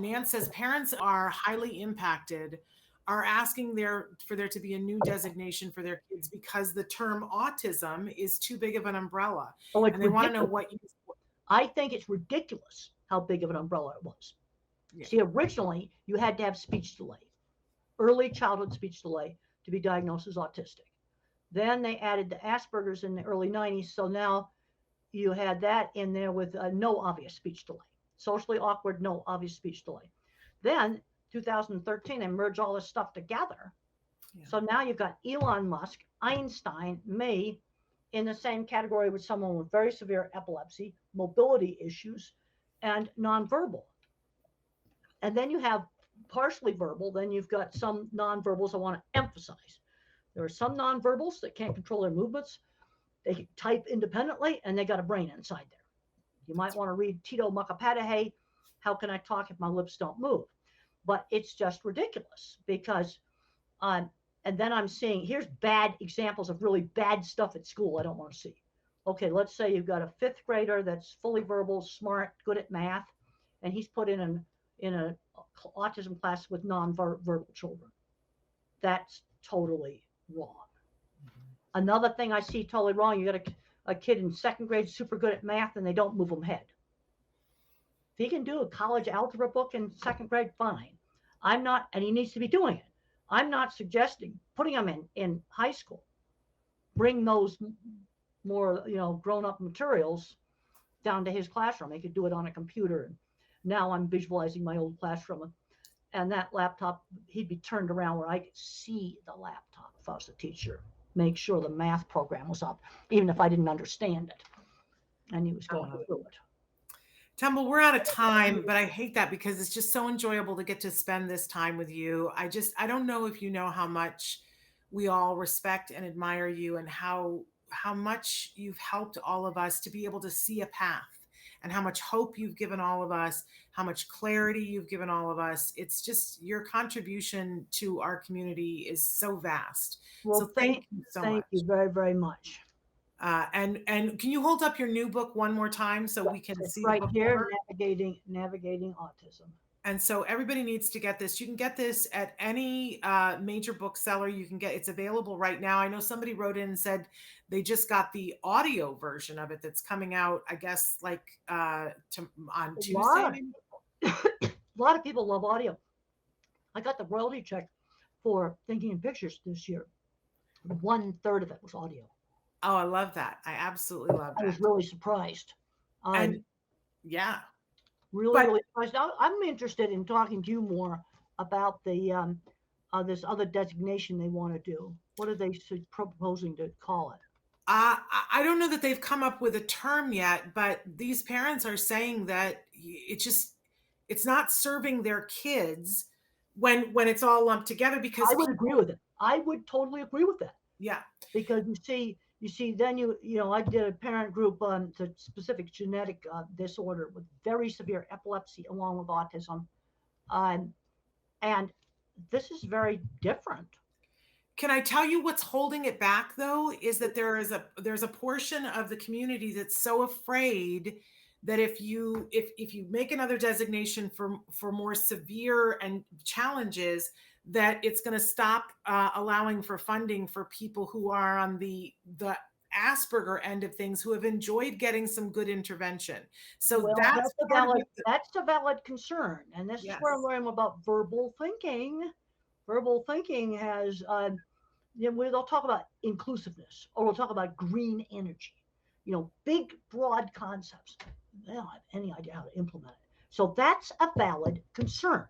Nan says parents are highly impacted, are asking for there to be a new designation for their kids because the term autism is too big of an umbrella, Oh, it's and they want to know ridiculous. what you. I think it's ridiculous how big of an umbrella it was. Yeah. See, originally you had to have speech delay, early childhood speech delay, to be diagnosed as autistic. Then they added the Asperger's in the early 90s. So now you had that in there with no obvious speech delay, socially awkward, no obvious speech delay. Then 2013, they merged all this stuff together. Yeah. So now you've got Elon Musk, Einstein, me in the same category with someone with very severe epilepsy, mobility issues, and nonverbal. And then you have partially verbal, then you've got some nonverbals I want to emphasize. There are some nonverbals that can't control their movements. They type independently and they got a brain inside there. You might want to read Tito Mukapadahe, How Can I Talk If My Lips Don't Move? But it's just ridiculous because, and then I'm seeing, here's bad examples of really bad stuff at school I don't want to see. Okay, let's say you've got a fifth grader that's fully verbal, smart, good at math, and he's put in an autism class with non-verbal children. That's totally wrong. Another thing I see totally wrong, you got a kid in second grade super good at math and they don't move him head. If he can do a college algebra book in second grade, fine. I'm not, and he needs to be doing it. I'm not suggesting putting him in high school. Bring those more, grown up materials down to his classroom. He could do it on a computer. Now I'm visualizing my old classroom, and that laptop, he'd be turned around where I could see the laptop if I was the teacher. Make sure the math program was up, even if I didn't understand it. And he was going through it. Tumble, we're out of time, but I hate that because it's just so enjoyable to get to spend this time with you. I don't know if you know how much we all respect and admire you, and how much you've helped all of us to be able to see a path, and how much hope you've given all of us, how much clarity you've given all of us. It's just your contribution to our community is so vast. Well, So thank you so much. Thank you very, very much. And can you hold up your new book one more time so we can It's see right the book here, cover? navigating autism. And so everybody needs to get this. You can get this at any major bookseller. You can get, it's available right now. I know somebody wrote in and said they just got the audio version of it that's coming out, I guess, like on Tuesday. A lot of people love audio. I got the royalty check for Thinking in Pictures this year. 1/3 of it was audio. Oh, I love that. I absolutely love that. I was really surprised. And yeah. Really surprised. I'm interested in talking to you more about the this other designation they want to do. What are they proposing to call it? I don't know that they've come up with a term yet, but these parents are saying that it's not serving their kids when it's all lumped together, because I would agree with it. I would totally agree with that. Yeah. Because you see, then I did a parent group on the specific genetic disorder with very severe epilepsy along with autism, and this is very different. Can I tell you what's holding it back though? Is that there's a portion of the community that's so afraid that if you make another designation for more severe and challenges, that it's going to stop allowing for funding for people who are on the Asperger end of things, who have enjoyed getting some good intervention. So that's a valid concern, and this is where I'm learning about verbal thinking. Verbal thinking has they'll talk about inclusiveness, or we'll talk about green energy, big broad concepts. They don't have any idea how to implement it. So that's a valid concern.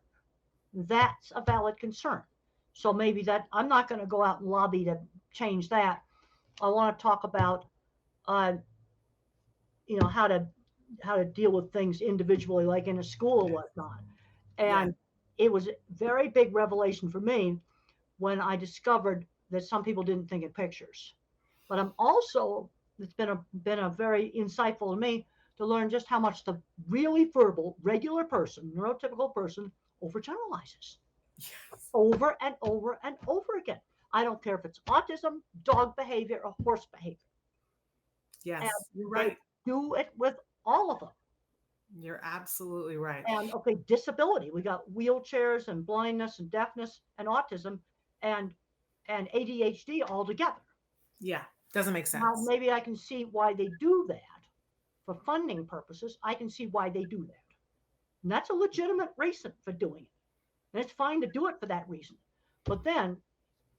So maybe that, I'm not going to go out and lobby to change that. I want to talk about how to deal with things individually, like in a school or whatnot. And it was a very big revelation for me when I discovered that some people didn't think in pictures. But it's been a very insightful to me to learn just how much the really verbal, regular person, neurotypical person, overgeneralizes. Yes. Over and over and over again. I don't care if it's autism, dog behavior, or horse behavior. Yes, you're right. Do it with all of them. You're absolutely right. And okay, disability. We got wheelchairs and blindness and deafness and autism and ADHD all together. Yeah, doesn't make Now sense. maybe I can see why they do that for funding purposes. I can see why they do that. And that's a legitimate reason for doing it. And it's fine to do it for that reason. But then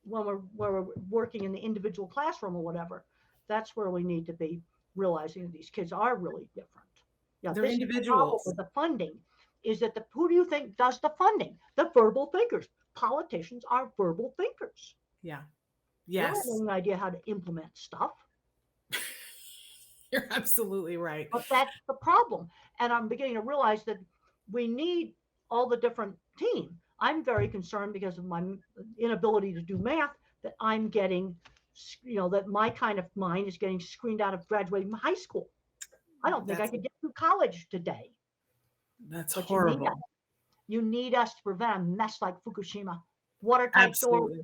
when we're working in the individual classroom or whatever, that's where we need to be realizing that these kids are really different. Yeah, They're this is the problem individuals. with the funding is that who do you think does the funding? The verbal thinkers. Politicians are verbal thinkers. Yeah. They don't have Yes. any idea how to implement stuff. You're absolutely right. But that's the problem. And I'm beginning to realize that we need all the different team. I'm very concerned because of my inability to do math that I'm getting, that my kind of mind is getting screened out of graduating high school. I don't think I That's could get through college today. that's But you need us. horrible. You need us to prevent a mess like Fukushima. Watertight door Absolutely.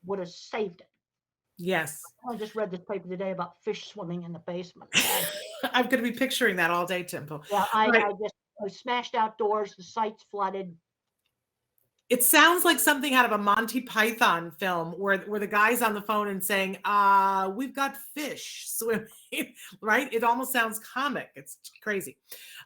would have saved it. Yes. I just read this paper today about fish swimming in the basement. I'm going to be picturing that all day, Temple. Yeah, Right. I smashed outdoors. The site's flooded. It sounds like something out of a Monty Python film where the guy's on the phone and saying, we've got fish swimming, right? It almost sounds comic. It's crazy.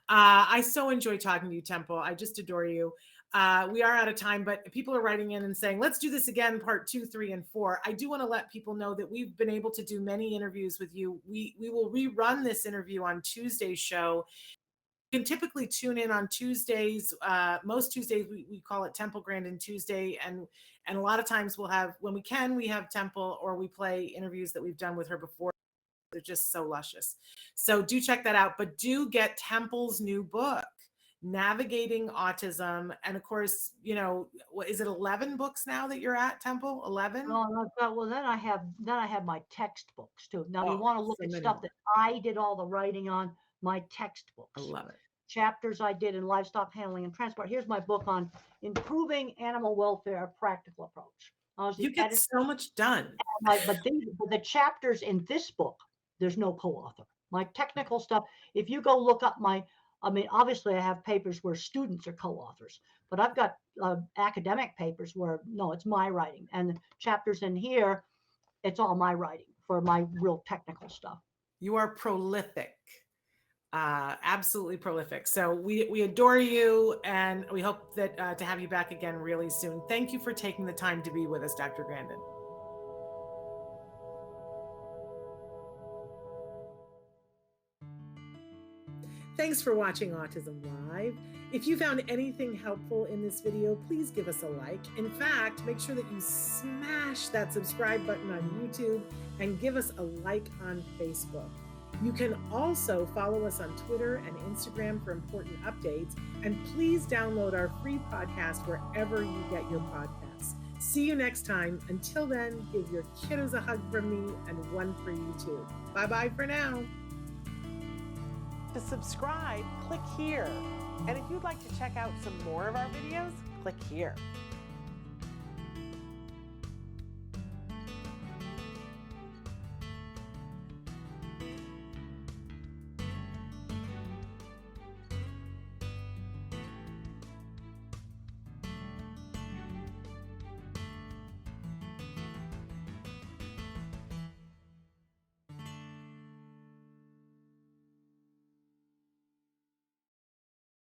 I so enjoy talking to you, Temple. I just adore you. We are out of time, but people are writing in and saying, let's do this again, part 2, 3, and 4. I do want to let people know that we've been able to do many interviews with you. We will rerun this interview on Tuesday's show. You can typically tune in on Tuesdays. Most Tuesdays we call it Temple Grandin Tuesday, and a lot of times we'll have, when we can, we have Temple, or we play interviews that we've done with her before. They're just so luscious. So do check that out, but do get Temple's new book, Navigating Autism. And of course, what is it, 11 books now that you're at, Temple? 11? Well, then I have my textbooks too. Now you want to look so at many stuff more. that I did all the writing on, my textbooks. I love it. Chapters I did in livestock handling and transport. Here's my book on improving animal welfare, a practical approach. I was the You get editor, so much done. but the chapters in this book, there's no co-author. My technical stuff, if you go look up obviously I have papers where students are co-authors, but I've got academic papers where, no, it's my writing. And the chapters in here, it's all my writing for my real technical stuff. You are prolific. Absolutely prolific. So we adore you, and we hope that to have you back again really soon. Thank you for taking the time to be with us, Dr. Grandin. Thanks for watching Autism Live. If you found anything helpful in this video, please give us a like. In fact, make sure that you smash that subscribe button on YouTube and give us a like on Facebook. You can also follow us on Twitter and Instagram for important updates. And please download our free podcast wherever you get your podcasts. See you next time. Until then, give your kiddos a hug from me and one for you too. Bye-bye for now. To subscribe, click here. And if you'd like to check out some more of our videos, click here.